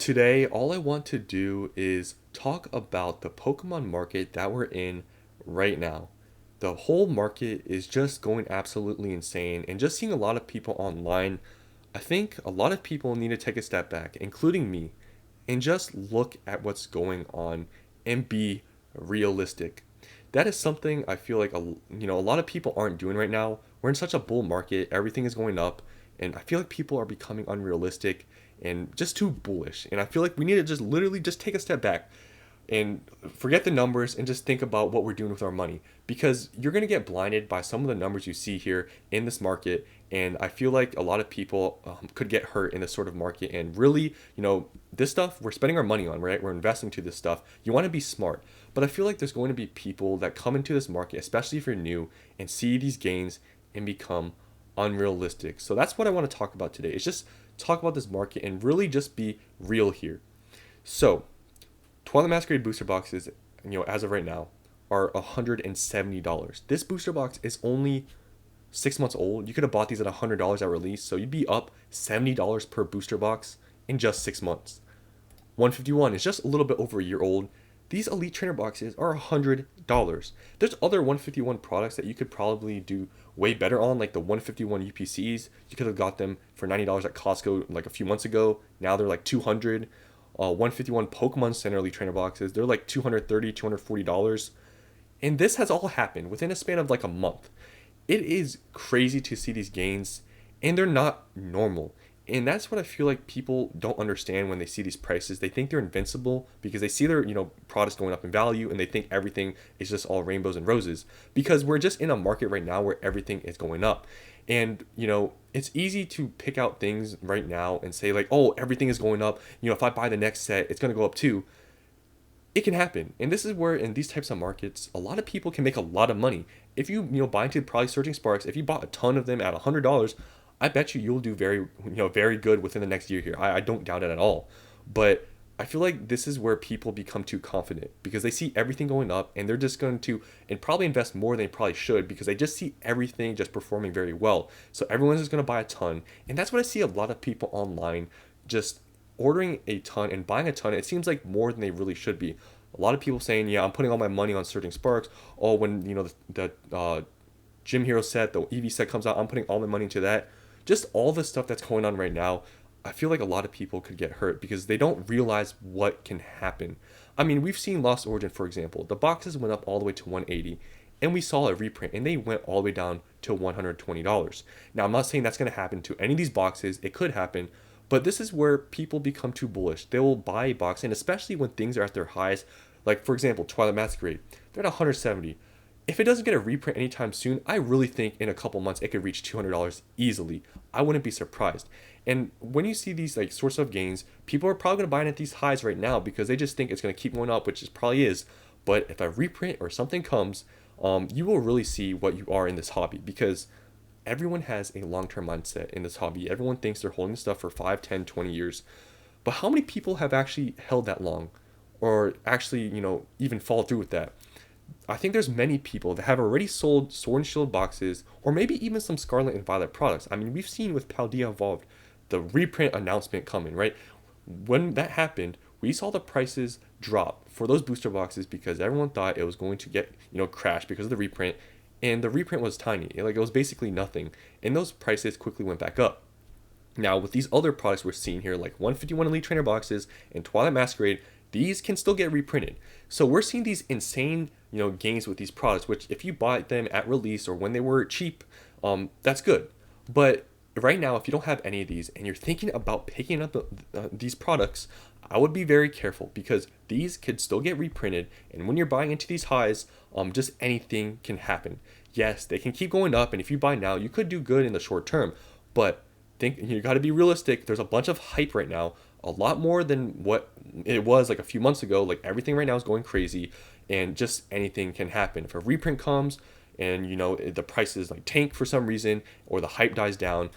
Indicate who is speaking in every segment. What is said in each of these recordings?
Speaker 1: Today, all I want to do is talk about the Pokemon market that we're in right now. The whole market is just going absolutely insane, and just seeing a lot of people online, I think a lot of people need to take a step back, including me, and just look at what's going on and be realistic. That is something I feel like a lot of people aren't doing right now. We're in such a bull market, everything is going up, and I feel like people are becoming unrealistic and just too bullish. And I feel like we need to just literally just take a step back and forget the numbers and just think about what we're doing with our money, because you're going to get blinded by some of the numbers you see here in this market. And I feel like a lot of people could get hurt in this sort of market. And really, this stuff we're spending our money on, right? We're investing to this stuff. You want to be smart, but I feel like there's going to be people that come into this market, especially if you're new, and see these gains and become unrealistic. So that's what I want to talk about today. It's just talk about this market and really just be real here. So Twilight Masquerade booster boxes, as of right now, are $170. This booster box is only 6 months old. You could have bought these at $100 at release, so you'd be up $70 per booster box in just 6 months. 151 is just a little bit over a year old. These Elite Trainer boxes are $100. There's other 151 products that you could probably do way better on, like the 151 UPCs. You could have got them for $90 at Costco like a few months ago. Now they're like $200. 151 Pokemon Center Elite Trainer boxes, they're like $230, $240. And this has all happened within a span of like a month. It is crazy to see these gains, and they're not normal. And that's what I feel like people don't understand when they see these prices. They think they're invincible because they see their, products going up in value, and they think everything is just all rainbows and roses, because we're just in a market right now where everything is going up. And, it's easy to pick out things right now and say like, oh, everything is going up. If I buy the next set, it's going to go up too. It can happen. And this is where in these types of markets, a lot of people can make a lot of money. If you, buy into probably Surging Sparks, if you bought a ton of them at $100, I bet you'll do very good within the next year here. I don't doubt it at all. But I feel like this is where people become too confident because they see everything going up, and they're just going to and probably invest more than they probably should because they just see everything just performing very well. So everyone's just going to buy a ton. And that's what I see a lot of people online just ordering a ton and buying a ton. It seems like more than they really should be. A lot of people saying, yeah, I'm putting all my money on Surging Sparks. Oh, when, the Gym Hero set, the EV set comes out, I'm putting all my money into that. Just all the stuff that's going on right now, I feel like a lot of people could get hurt because they don't realize what can happen. I mean, we've seen Lost Origin, for example. The boxes went up all the way to $180, and we saw a reprint, and they went all the way down to $120. Now, I'm not saying that's going to happen to any of these boxes. It could happen, but this is where people become too bullish. They will buy a box, and especially when things are at their highs, like, for example, Twilight Masquerade, they're at $170. If it doesn't get a reprint anytime soon, I really think in a couple months it could reach $200 easily. I wouldn't be surprised. And when you see these like sorts of gains, people are probably going to buy it at these highs right now because they just think it's going to keep going up, which it probably is. But if a reprint or something comes, you will really see what you are in this hobby, because everyone has a long-term mindset in this hobby. Everyone thinks they're holding stuff for 5, 10, 20 years. But how many people have actually held that long, or actually, even follow through with that? I think there's many people that have already sold Sword and Shield boxes, or maybe even some Scarlet and Violet products. I mean, we've seen with Paldea Evolved, the reprint announcement coming, right? When that happened, we saw the prices drop for those booster boxes because everyone thought it was going to get, crash because of the reprint. And the reprint was tiny. It was basically nothing. And those prices quickly went back up. Now, with these other products we're seeing here, like 151 Elite Trainer boxes and Twilight Masquerade, these can still get reprinted. So we're seeing these insane, gains with these products, which if you bought them at release or when they were cheap, that's good. But right now, if you don't have any of these and you're thinking about picking up these products, I would be very careful because these could still get reprinted. And when you're buying into these highs, just anything can happen. Yes, they can keep going up, and if you buy now, you could do good in the short term. But you got to be realistic. There's a bunch of hype right now, a lot more than what it was like a few months ago. Like everything right now is going crazy, and just anything can happen. If a reprint comes and the prices like tank for some reason, or the hype dies down,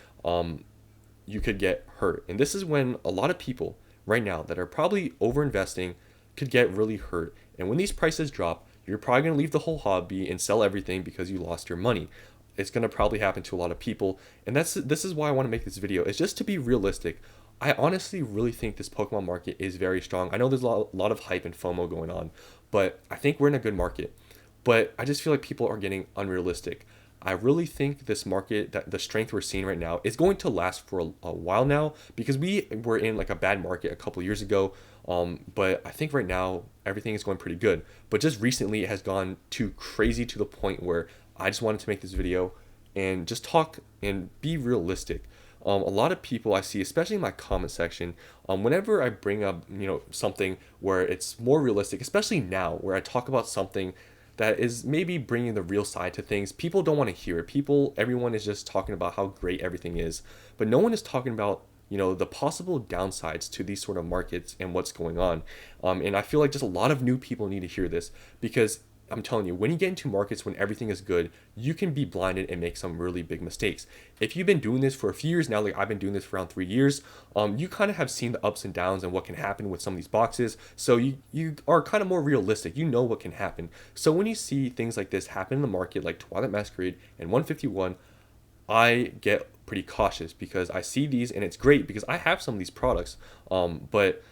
Speaker 1: you could get hurt. And this is when a lot of people right now that are probably over investing could get really hurt. And when these prices drop, you're probably going to leave the whole hobby and sell everything because you lost your money. It's going to probably happen to a lot of people. And this is why I want to make this video. It's just to be realistic. I honestly really think this Pokemon market is very strong. I know there's a lot of hype and FOMO going on, but I think we're in a good market. But I just feel like people are getting unrealistic. I really think this market, that the strength we're seeing right now, is going to last for a while now, because we were in like a bad market a couple years ago. But I think right now everything is going pretty good. But just recently it has gone too crazy to the point where I just wanted to make this video and just talk and be realistic. A lot of people I see, especially in my comment section, whenever I bring up, something where it's more realistic, especially now where I talk about something that is maybe bringing the real side to things, people don't want to hear it. Everyone is just talking about how great everything is, but no one is talking about, the possible downsides to these sort of markets and what's going on. And I feel like just a lot of new people need to hear this, because I'm telling you, when you get into markets when everything is good, you can be blinded and make some really big mistakes. If you've been doing this for a few years now, like I've been doing this for around 3 years, you kind of have seen the ups and downs and what can happen with some of these boxes. So you are kind of more realistic. You know what can happen. So when you see things like this happen in the market, like Twilight Masquerade and 151, I get pretty cautious, because I see these and it's great because I have some of these products. But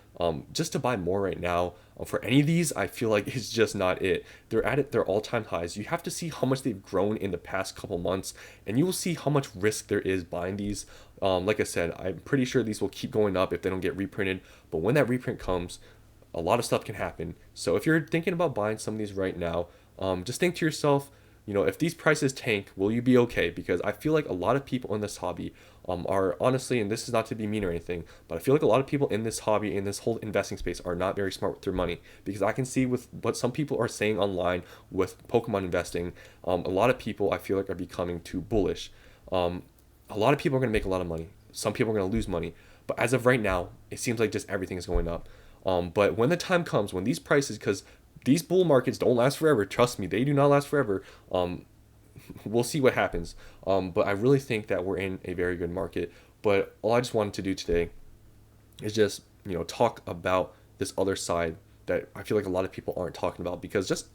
Speaker 1: just to buy more right now for any of these, I feel like it's just not it. They're at their all-time highs. You have to see how much they've grown in the past couple months, and you will see how much risk there is buying these. Like I said, I'm pretty sure these will keep going up if they don't get reprinted. But when that reprint comes, a lot of stuff can happen. So if you're thinking about buying some of these right now, just think to yourself, if these prices tank, will you be okay? Because I feel like a lot of people in this hobby are honestly, and this is not to be mean or anything, but I feel like a lot of people in this hobby, in this whole investing space, are not very smart with their money. Because I can see with what some people are saying online with Pokemon investing, a lot of people I feel like are becoming too bullish. A lot of people are going to make a lot of money. Some people are going to lose money. But as of right now, it seems like just everything is going up. But when the time comes, when these prices, because these bull markets don't last forever. Trust me, they do not last forever. We'll see what happens. But I really think that we're in a very good market. But all I just wanted to do today is just, talk about this other side that I feel like a lot of people aren't talking about, because just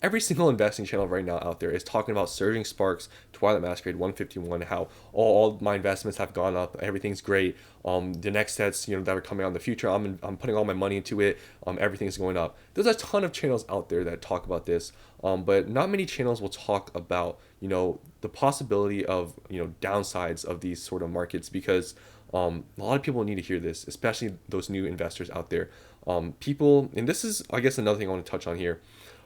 Speaker 1: every single investing channel right now out there is talking about Surging Sparks, Twilight Masquerade, 151, how all my investments have gone up, everything's great. The next sets, that are coming out in the future, I'm putting all my money into it. Everything's going up. There's a ton of channels out there that talk about this, but not many channels will talk about, the possibility of, downsides of these sort of markets, because a lot of people need to hear this, especially those new investors out there. People, and this is, I guess, another thing I want to touch on here,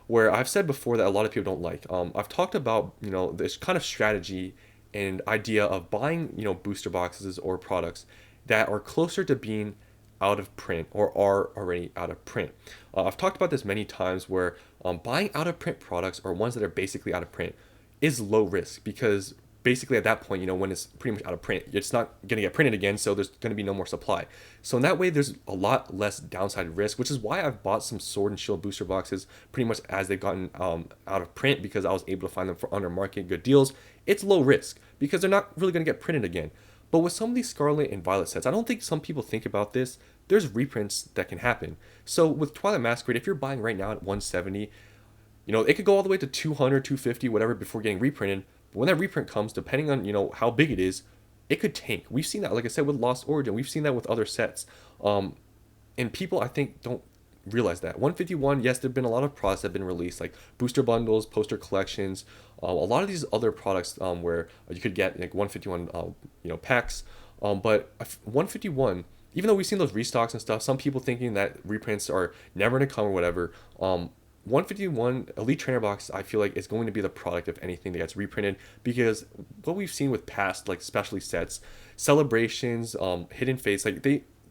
Speaker 1: where I've said before that a lot of people don't like. I've talked about, this kind of strategy and idea of buying, booster boxes or products that are closer to being out of print or are already out of print. I've talked about this many times, where buying out of print products, or ones that are basically out of print, is low risk, because basically at that point, when it's pretty much out of print, it's not going to get printed again, so there's going to be no more supply. So in that way, there's a lot less downside risk, which is why I've bought some Sword and Shield booster boxes pretty much as they've gotten out of print, because I was able to find them for under market good deals. It's low risk because they're not really going to get printed again. But with some of these Scarlet and Violet sets, I don't think some people think about this. There's reprints that can happen. So with Twilight Masquerade, if you're buying right now at 170, it could go all the way to 200, 250, whatever, before getting reprinted. But when that reprint comes, depending on, how big it is, it could tank. We've seen that, like I said, with Lost Origin. We've seen that with other sets. And people, I think, don't realize that. 151, yes, there have been a lot of products that have been released, like booster bundles, poster collections, a lot of these other products where you could get like 151, packs. But 151, even though we've seen those restocks and stuff, some people thinking that reprints are never going to come or whatever. 151 Elite Trainer Box, I feel like, is going to be the product of anything that gets reprinted, because what we've seen with past, like, specialty sets, celebrations, hidden fates, like,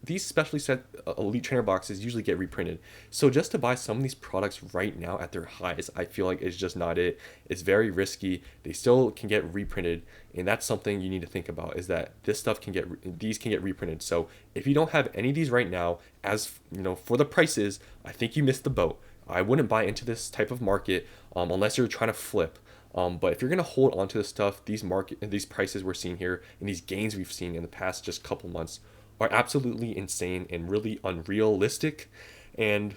Speaker 1: these specially set Elite Trainer boxes usually get reprinted. So just to buy some of these products right now at their highs, I feel like it's just not it. It's very risky. They still can get reprinted, and that's something you need to think about, is that these can get reprinted. So if you don't have any of these right now, as for the prices, I think you missed the boat. I wouldn't buy into this type of market unless you're trying to flip. But if you're gonna hold on to this stuff, these prices we're seeing here and these gains we've seen in the past just couple months are absolutely insane and really unrealistic. And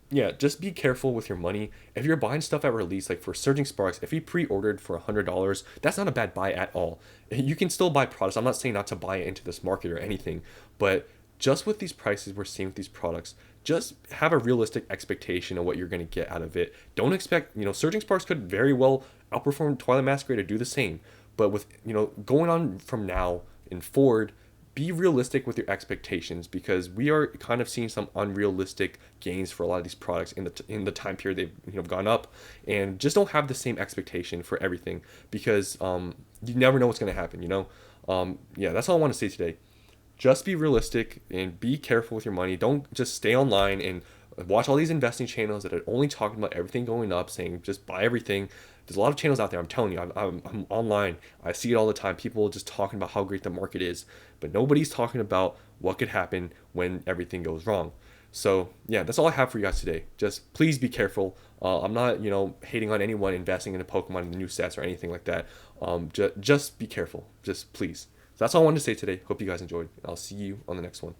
Speaker 1: yeah, just be careful with your money. If you're buying stuff at release, like for Surging Sparks, if you pre-ordered for $100, that's not a bad buy at all. You can still buy products. I'm not saying not to buy into this market or anything, but just with these prices we're seeing with these products, just have a realistic expectation of what you're going to get out of it. Don't expect, Surging Sparks could very well outperform Twilight Masquerade or do the same. But with, going on from now and forward, be realistic with your expectations, because we are kind of seeing some unrealistic gains for a lot of these products in the time period they've gone up, and just don't have the same expectation for everything, because you never know what's going to happen. Yeah, that's all I want to say today. Just be realistic and be careful with your money. Don't just stay online and watch all these investing channels that are only talking about everything going up, saying just buy everything. There's a lot of channels out there. I'm telling you, I'm online. I see it all the time. People just talking about how great the market is, but nobody's talking about what could happen when everything goes wrong. So yeah, that's all I have for you guys today. Just please be careful. I'm not, hating on anyone investing in a Pokemon in the new sets or anything like that. Just be careful. Just please. So that's all I wanted to say today. Hope you guys enjoyed. I'll see you on the next one.